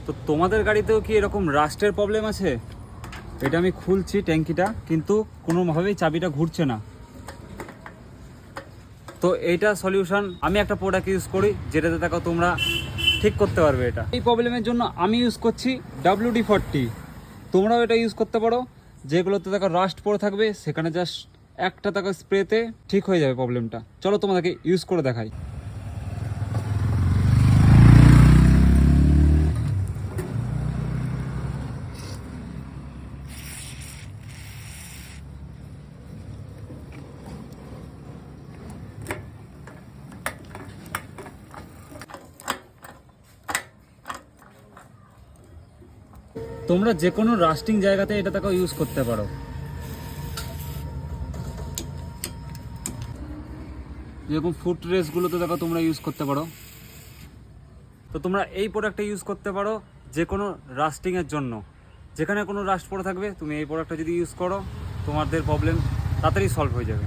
তো তোমাদের গাড়িতেও কি এরকম রাস্টের প্রবলেম আছে? এটা আমি খুলছি ট্যাঙ্কিটা, কিন্তু কোনোভাবেই চাবিটা ঘুরছে না। তো এইটা সলিউশন আমি একটা প্রোডাক্ট ইউজ করি, যেটাতে দেখো তোমরা ঠিক করতে পারবে। এটা এই প্রবলেমের জন্য আমি ইউজ করছি WD-40। তোমরাও এটা ইউজ করতে পারো। যেগুলোতে দেখো রাস্ট পড়ে থাকবে, সেখানে জাস্ট একটা দেখো স্প্রেতে ঠিক হয়ে যাবে প্রবলেমটা। চলো তোমাদেরকে ইউজ করে দেখাই। তোমরা যে কোনো রাস্টিং জায়গাতে এটা দেখো ইউজ করতে পারো। যেরকম ফুট রেসগুলোতে দেখো তোমরা ইউজ করতে পারো। তো তোমরা এই প্রোডাক্টটা ইউজ করতে পারো যে কোনো রাস্টিংয়ের জন্য। যেখানে কোনো রাস্ট পড়ে থাকবে, তুমি এই প্রোডাক্টটা যদি ইউজ করো, তোমাদের প্রবলেম তাড়াতাড়ি সলভ হয়ে যাবে।